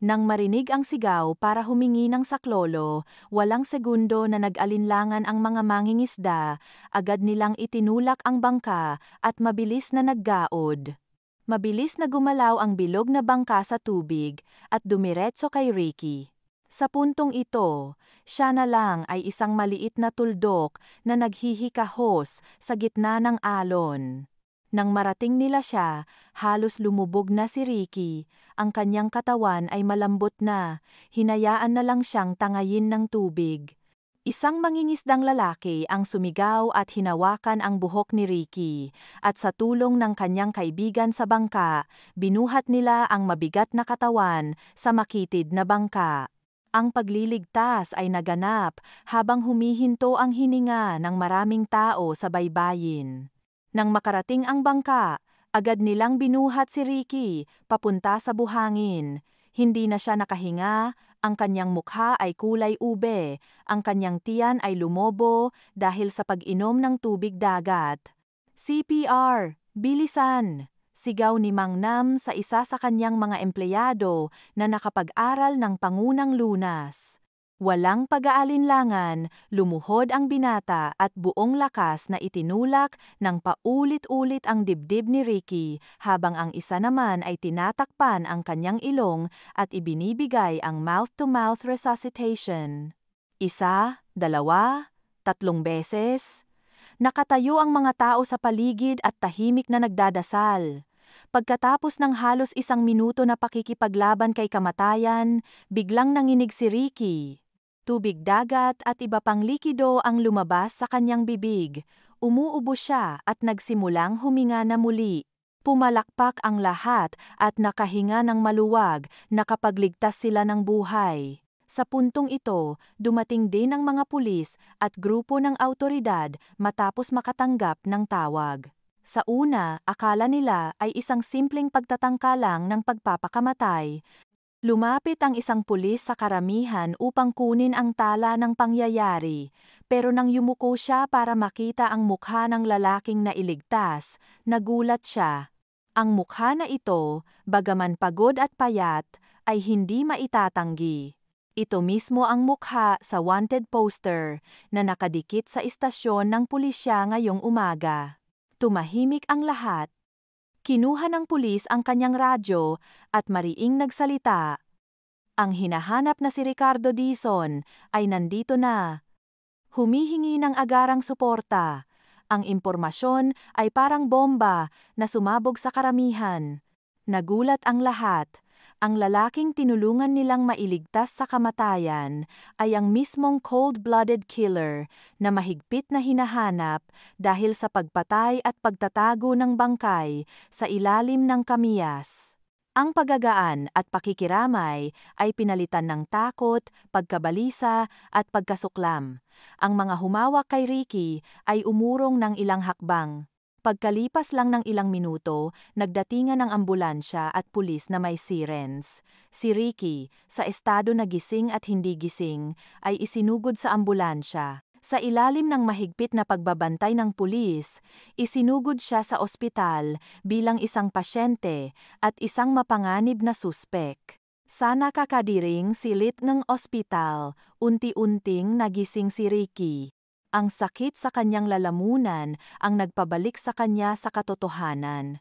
[SPEAKER 1] Nang marinig ang sigaw para humingi ng saklolo, walang segundo na nag-alinlangan ang mga mangingisda, agad nilang itinulak ang bangka at mabilis na naggaod. Mabilis na gumalaw ang bilog na bangka sa tubig at dumiretso kay Ricky. Sa puntong ito, siya na lang ay isang maliit na tuldok na naghihikahos sa gitna ng alon. Nang marating nila siya, halos lumubog na si Ricky. Ang kanyang katawan ay malambot na, hinayaan na lang siyang tangayin ng tubig. Isang mangingisdang lalaki ang sumigaw at hinawakan ang buhok ni Ricky, at sa tulong ng kanyang kaibigan sa bangka, binuhat nila ang mabigat na katawan sa makitid na bangka. Ang pagliligtas ay naganap habang humihinto ang hininga ng maraming tao sa baybayin. Nang makarating ang bangka, agad nilang binuhat si Ricky papunta sa buhangin. Hindi na siya nakahinga, ang kanyang mukha ay kulay ube, ang kanyang tiyan ay lumobo dahil sa pag-inom ng tubig dagat. CPR! Bilisan! Sigaw ni Mang Nam sa isa sa kanyang mga empleyado na nakapag-aral ng pangunang lunas. Walang pag-aalinlangan, lumuhod ang binata at buong lakas na itinulak ng paulit-ulit ang dibdib ni Ricky habang ang isa naman ay tinatakpan ang kanyang ilong at ibinibigay ang mouth-to-mouth resuscitation. 1, 2, 3 beses. Nakatayo ang mga tao sa paligid at tahimik na nagdadasal. Pagkatapos ng halos 1 minuto na pakikipaglaban kay kamatayan, biglang nanginig si Ricky. Tubig dagat at iba pang likido ang lumabas sa kanyang bibig. Umuubo siya at nagsimulang huminga na muli. Pumalakpak ang lahat at nakahinga ng maluwag, nakapagligtas sila ng buhay. Sa puntong ito, dumating din ang mga pulis at grupo ng awtoridad matapos makatanggap ng tawag. Sa una, akala nila ay isang simpleng pagtatangka lang ng pagpapakamatay. Lumapit ang isang pulis sa karamihan upang kunin ang tala ng pangyayari, pero nang yumuko siya para makita ang mukha ng lalaking nailigtas, nagulat siya. Ang mukha na ito, bagaman pagod at payat, ay hindi maitatanggi. Ito mismo ang mukha sa wanted poster na nakadikit sa istasyon ng pulisya ngayong umaga. Tumahimik ang lahat. Kinuha ng pulis ang kanyang radyo at mariing nagsalita. Ang hinahanap na si Ricardo Dizon ay nandito na. humihingi ng agarang suporta. Ang impormasyon ay parang bomba na sumabog sa karamihan. Nagulat ang lahat. Ang lalaking tinulungan nilang mailigtas sa kamatayan ay ang mismong cold-blooded killer na mahigpit na hinahanap dahil sa pagpatay at pagtatago ng bangkay sa ilalim ng kamiyas. Ang pagagaan at pakikiramay ay pinalitan ng takot, pagkabalisa at pagkasuklam. Ang mga humawak kay Ricky ay umurong ng ilang hakbang. Pagkalipas lang ng ilang minuto, nagdatingan ang ambulansya at pulis na may sirens. Si Ricky, sa estado na gising at hindi gising, ay isinugod sa ambulansya. Sa ilalim ng mahigpit na pagbabantay ng pulis, isinugod siya sa ospital bilang isang pasyente at isang mapanganib na suspek. Sa nakakadiring silit ng ospital, unti-unting nagising si Ricky. Ang sakit sa kanyang lalamunan ang nagpabalik sa kanya sa katotohanan.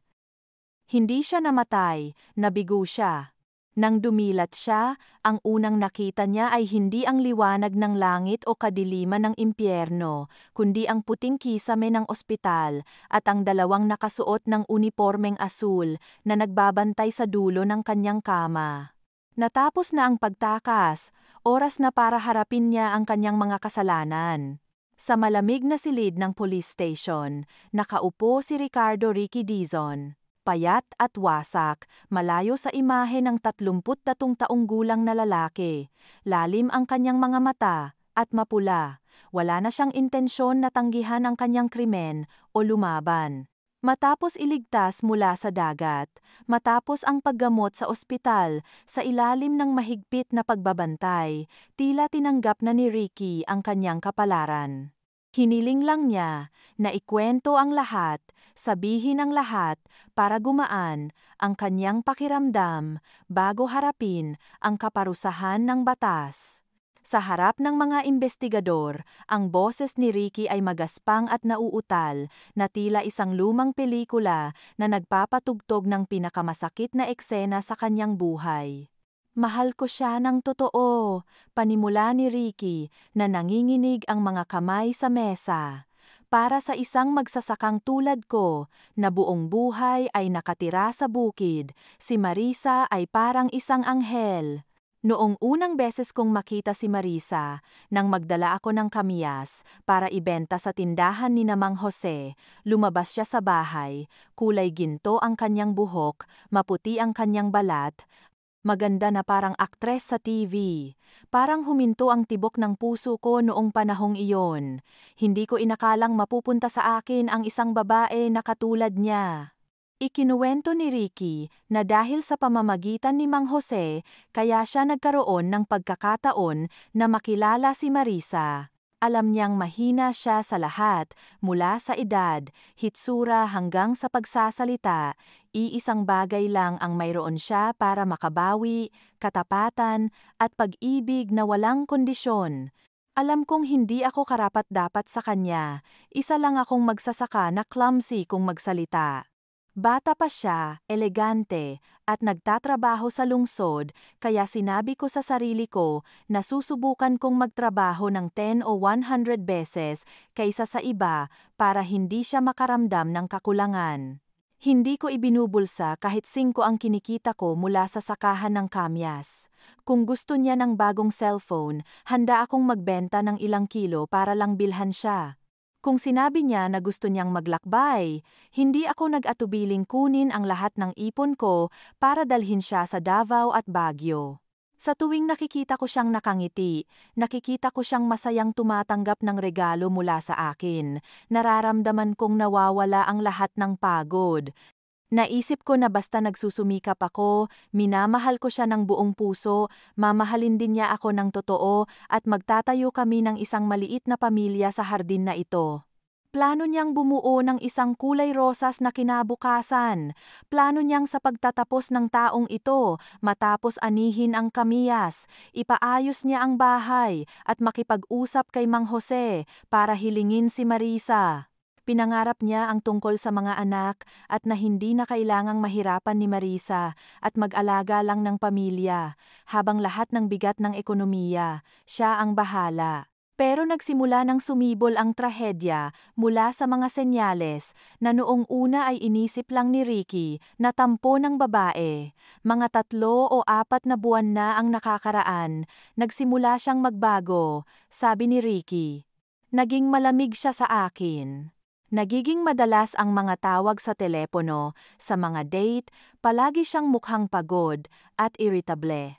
[SPEAKER 1] Hindi siya namatay, nabigo siya. Nang dumilat siya, ang unang nakita niya ay hindi ang liwanag ng langit o kadiliman ng impyerno, kundi ang puting kisame ng ospital at ang dalawang nakasuot ng unipormeng asul na nagbabantay sa dulo ng kanyang kama. Natapos na ang pagtakas, oras na para harapin niya ang kanyang mga kasalanan. Sa malamig na silid ng police station, nakaupo si Ricardo Ricky Dizon. Payat at wasak, malayo sa imahe ng 33 taong gulang na lalaki. Lalim ang kanyang mga mata, at mapula. Wala na siyang intensyon na tanggihan ang kanyang krimen o lumaban. Matapos iligtas mula sa dagat, matapos ang paggamot sa ospital sa ilalim ng mahigpit na pagbabantay, tila tinanggap na ni Ricky ang kanyang kapalaran. Hiniling lang niya na ikwento ang lahat, sabihin ang lahat para gumaan ang kanyang pakiramdam bago harapin ang kaparusahan ng batas. Sa harap ng mga investigador, ang boses ni Ricky ay magaspang at nauutal na tila isang lumang pelikula na nagpapatugtog ng pinakamasakit na eksena sa kanyang buhay. Mahal ko siya ng totoo, panimula ni Ricky na nanginginig ang mga kamay sa mesa. Para sa isang magsasakang tulad ko, na buong buhay ay nakatira sa bukid, si Marisa ay parang isang anghel. Noong unang beses kong makita si Marisa, nang magdala ako ng kamyas para ibenta sa tindahan ni Mang Jose, lumabas siya sa bahay, kulay ginto ang kanyang buhok, maputi ang kanyang balat, maganda na parang aktres sa TV. Parang huminto ang tibok ng puso ko noong panahong iyon. Hindi ko inakalang mapupunta sa akin ang isang babae na katulad niya. Ikinuwento ni Ricky na dahil sa pamamagitan ni Mang Jose, kaya siya nagkaroon ng pagkakataon na makilala si Marisa. Alam niyang mahina siya sa lahat, mula sa edad, hitsura hanggang sa pagsasalita. Iisang bagay lang ang mayroon siya para makabawi, katapatan, at pag-ibig na walang kondisyon. Alam kong hindi ako karapat-dapat sa kanya, isa lang akong magsasaka na clumsy kung magsalita. Bata pa siya, elegante, at nagtatrabaho sa lungsod, kaya sinabi ko sa sarili ko na susubukan kong magtrabaho ng 10 o 100 beses kaysa sa iba para hindi siya makaramdam ng kakulangan. Hindi ko ibinubulsa kahit 5 ang kinikita ko mula sa sakahan ng kamyas. Kung gusto niya ng bagong cellphone, handa akong magbenta ng ilang kilo para lang bilhan siya. Kung sinabi niya na gusto niyang maglakbay, hindi ako nag-atubiling kunin ang lahat ng ipon ko para dalhin siya sa Davao at Baguio. Sa tuwing nakikita ko siyang nakangiti, nakikita ko siyang masayang tumatanggap ng regalo mula sa akin, nararamdaman kong nawawala ang lahat ng pagod. Naisip ko na basta nagsusumikap ako, minamahal ko siya ng buong puso, mamahalin din niya ako ng totoo at magtatayo kami ng isang maliit na pamilya sa hardin na ito. Plano niyang bumuo ng isang kulay rosas na kinabukasan. Plano niyang sa pagtatapos ng taong ito, matapos anihin ang kamiyas, ipaayos niya ang bahay at makipag-usap kay Mang Jose para hilingin si Marisa. Pinangarap niya ang tungkol sa mga anak at na hindi na kailangang mahirapan ni Marisa at mag-alaga lang ng pamilya, habang lahat ng bigat ng ekonomiya, siya ang bahala. Pero nagsimula ng sumibol ang trahedya mula sa mga senyales na noong una ay inisip lang ni Ricky na tampo ng babae. Mga 3 o 4 na buwan na ang nakakaraan, nagsimula siyang magbago, sabi ni Ricky. Naging malamig siya sa akin. Nagiging madalas ang mga tawag sa telepono, sa mga date, palagi siyang mukhang pagod at irritable.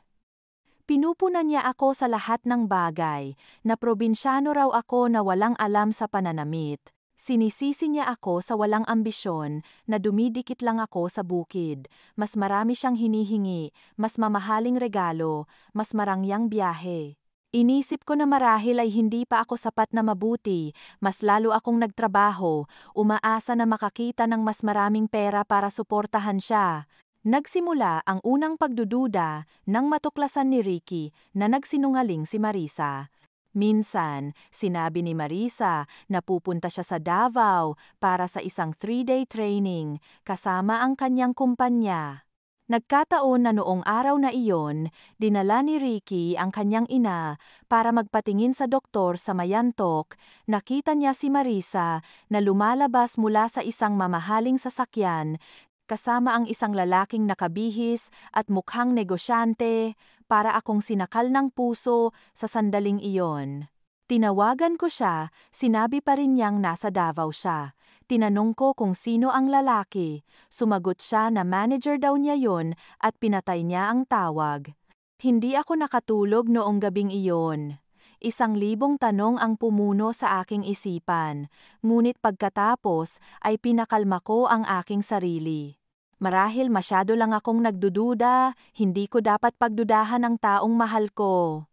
[SPEAKER 1] Pinupunan niya ako sa lahat ng bagay, na probinsyano raw ako na walang alam sa pananamit. Sinisisi niya ako sa walang ambisyon, na dumidikit lang ako sa bukid. Mas marami siyang hinihingi, mas mamahaling regalo, mas marangyang biyahe. Inisip ko na marahil ay hindi pa ako sapat na mabuti, mas lalo akong nagtrabaho, umaasa na makakita ng mas maraming pera para suportahan siya. Nagsimula ang unang pagdududa nang matuklasan ni Ricky na nagsinungaling si Marisa. Minsan, sinabi ni Marisa na pupunta siya sa Davao para sa isang 3-day training kasama ang kanyang kumpanya. Nagkataon na noong araw na iyon, dinala ni Ricky ang kanyang ina para magpatingin sa doktor sa Mayantok. Nakita niya si Marisa na lumalabas mula sa isang mamahaling sasakyan kasama ang isang lalaking nakabihis at mukhang negosyante, para akong sinakal ng puso sa sandaling iyon. Tinawagan ko siya, sinabi pa rin niyang nasa Davao siya. Tinanong ko kung sino ang lalaki, sumagot siya na manager daw niya yon at pinatay niya ang tawag. Hindi ako nakatulog noong gabing iyon. 1,000 tanong ang pumuno sa aking isipan, ngunit pagkatapos ay pinakalma ko ang aking sarili. Marahil masyado lang akong nagdududa, hindi ko dapat pagdudahan ang taong mahal ko.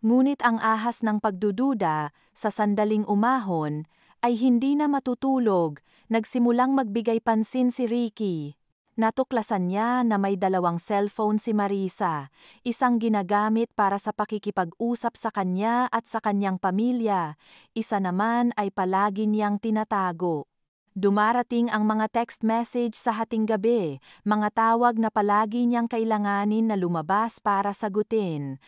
[SPEAKER 1] Ngunit ang ahas ng pagdududa, sa sandaling umahon, ay hindi na matutulog, nagsimulang magbigay pansin si Ricky. Natuklasan niya na may 2 cellphone si Marisa, isang ginagamit para sa pakikipag-usap sa kanya at sa kanyang pamilya, isa naman ay palagi niyang tinatago. Dumarating ang mga text message sa hating gabi, mga tawag na palagi niyang kailanganin na lumabas para sagutin.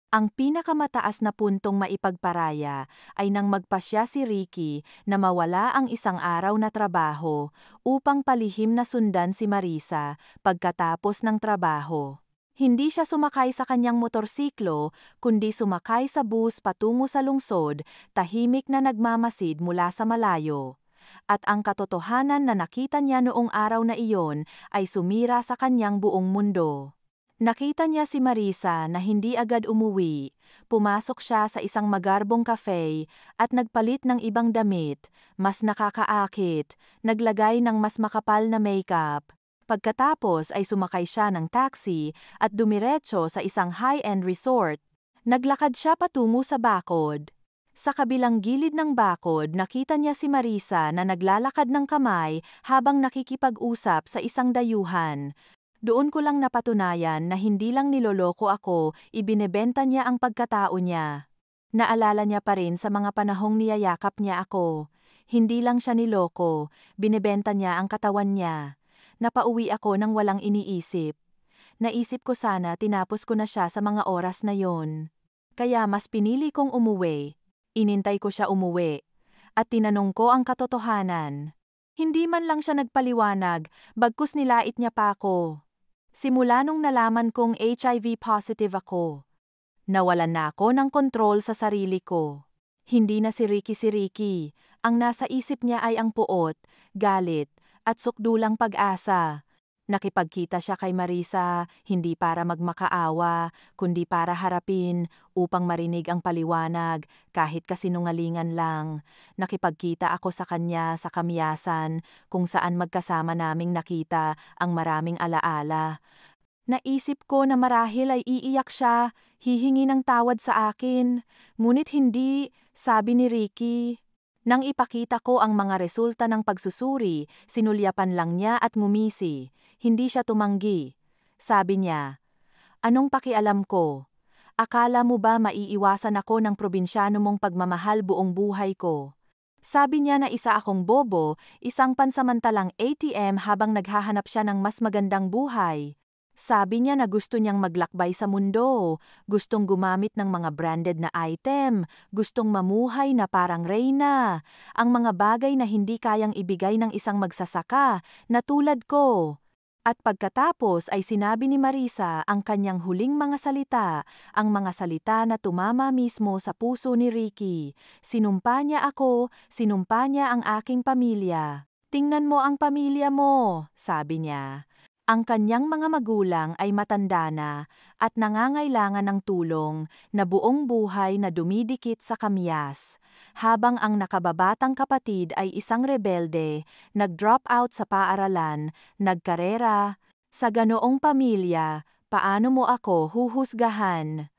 [SPEAKER 1] Ang pinakamataas na puntong maipagparaya ay nang magpasya si Ricky na mawala ang isang araw na trabaho upang palihim na sundan si Marisa pagkatapos ng trabaho. Hindi siya sumakay sa kanyang motorsiklo, kundi sumakay sa bus patungo sa lungsod, tahimik na nagmamasid mula sa malayo. At ang katotohanan na nakita niya noong araw na iyon ay sumira sa kanyang buong mundo. Nakita niya si Marisa na hindi agad umuwi. Pumasok siya sa isang magarbong cafe at nagpalit ng ibang damit, mas nakakaakit, naglagay ng mas makapal na makeup. Pagkatapos ay sumakay siya ng taxi at dumiretso sa isang high-end resort. Naglakad siya patungo sa bakod. Sa kabilang gilid ng bakod, nakita niya si Marisa na naglalakad ng kamay habang nakikipag-usap sa isang dayuhan. Doon ko lang napatunayan na hindi lang niloloko ako, ibinebenta niya ang pagkatao niya. Naalala niya pa rin sa mga panahong niyayakap niya ako. Hindi lang siya niloko, binebenta niya ang katawan niya. Napauwi ako nang walang iniisip. Naisip ko sana tinapos ko na siya sa mga oras na yon. Kaya mas pinili kong umuwi. Inintay ko siya umuwi. At tinanong ko ang katotohanan. Hindi man lang siya nagpaliwanag, bagkus nilait niya pa ako. Simula nung nalaman kong HIV positive ako, nawalan na ako ng kontrol sa sarili ko. Hindi na si Ricky, ang nasa isip niya ay ang puot, galit, at sukdulang pag-asa. Nakipagkita siya kay Marisa, hindi para magmakaawa, kundi para harapin, upang marinig ang paliwanag, kahit kasinungalingan lang. Nakipagkita ako sa kanya sa kamyasan, kung saan magkasama naming nakita ang maraming alaala. Naisip ko na marahil ay iiyak siya, hihingi ng tawad sa akin. Ngunit hindi, sabi ni Ricky. Nang ipakita ko ang mga resulta ng pagsusuri, sinulyapan lang niya at ngumisi. Hindi siya tumanggi. Sabi niya, "Anong pakialam ko? Akala mo ba maiiwasan ako ng probinsyano mong pagmamahal buong buhay ko?" Sabi niya na isa akong bobo, isang pansamantalang ATM habang naghahanap siya ng mas magandang buhay. Sabi niya na gusto niyang maglakbay sa mundo, gustong gumamit ng mga branded na item, gustong mamuhay na parang reyna, ang mga bagay na hindi kayang ibigay ng isang magsasaka na tulad ko. At pagkatapos ay sinabi ni Marisa ang kanyang huling mga salita, ang mga salita na tumama mismo sa puso ni Ricky. Sinumpa niya ako, sinumpa niya ang aking pamilya. Tingnan mo ang pamilya mo, sabi niya. Ang kanyang mga magulang ay matanda na at nangangailangan ng tulong na buong buhay na dumidikit sa kamyas. Habang ang nakababatang kapatid ay isang rebelde, nag-drop out sa paaralan, nagkarera. Sa ganoong pamilya, paano mo ako huhusgahan?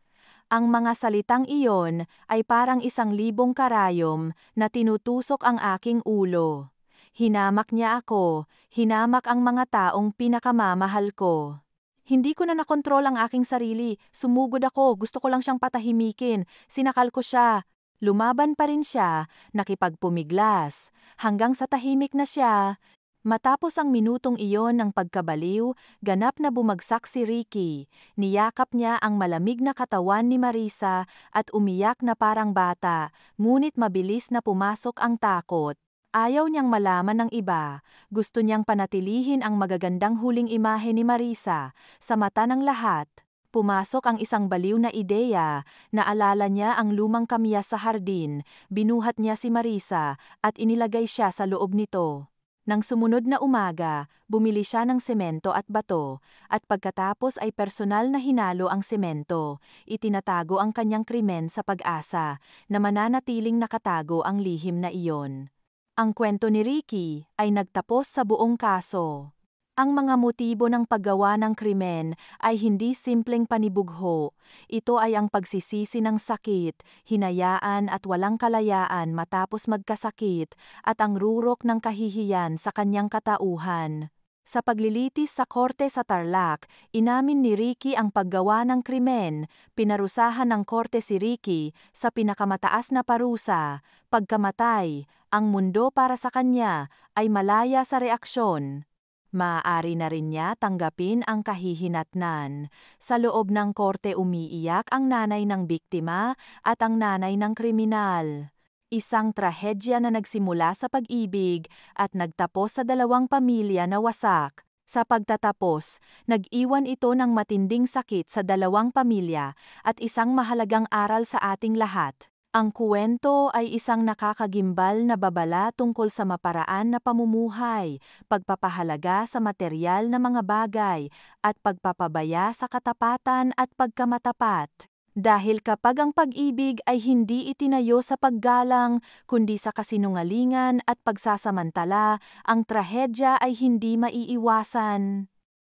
[SPEAKER 1] Ang mga salitang iyon ay parang 1,000 karayom na tinutusok ang aking ulo. Hinamak niya ako, hinamak ang mga taong pinakamamahal ko. Hindi ko na nakontrol ang aking sarili, sumugod ako, gusto ko lang siyang patahimikin, sinakal ko siya. Lumaban pa rin siya, nakipagpumiglas, hanggang sa tahimik na siya. Matapos ang minutong iyon ng pagkabaliw, ganap na bumagsak si Ricky. Niyakap niya ang malamig na katawan ni Marisa at umiyak na parang bata, ngunit mabilis na pumasok ang takot. Ayaw niyang malaman ng iba, gusto niyang panatilihin ang magagandang huling imahe ni Marisa sa mata ng lahat. Pumasok ang isang baliw na ideya, naalala niya ang lumang kamyas sa hardin, binuhat niya si Marisa at inilagay siya sa loob nito. Nang sumunod na umaga, bumili siya ng semento at bato, at pagkatapos ay personal na hinalo ang semento, itinatago ang kanyang krimen sa pag-asa na mananatiling nakatago ang lihim na iyon. Ang kwento ni Ricky ay nagtapos sa buong kaso. Ang mga motibo ng paggawa ng krimen ay hindi simpleng panibugho. Ito ay ang pagsisisi ng sakit, hinayaan at walang kalayaan matapos magkasakit at ang rurok ng kahihiyan sa kanyang katauhan. Sa paglilitis sa korte sa Tarlac, inamin ni Ricky ang paggawa ng krimen, pinarusahan ng korte si Ricky sa pinakamataas na parusa, pagkamatay. Ang mundo para sa kanya ay malaya sa reaksyon. Maaari na rin niya tanggapin ang kahihinatnan. Sa loob ng korte umiiyak ang nanay ng biktima at ang nanay ng kriminal. Isang trahedya na nagsimula sa pag-ibig at nagtapos sa dalawang pamilya na wasak. Sa pagtatapos, nag-iwan ito ng matinding sakit sa dalawang pamilya at isang mahalagang aral sa ating lahat. Ang kuwento ay isang nakakagimbal na babala tungkol sa maparaan na pamumuhay, pagpapahalaga sa materyal na mga bagay, at pagpapabaya sa katapatan at pagkamatapat. Dahil kapag ang pag-ibig ay hindi itinayo sa paggalang, kundi sa kasinungalingan at pagsasamantala, ang trahedya ay hindi maiiwasan.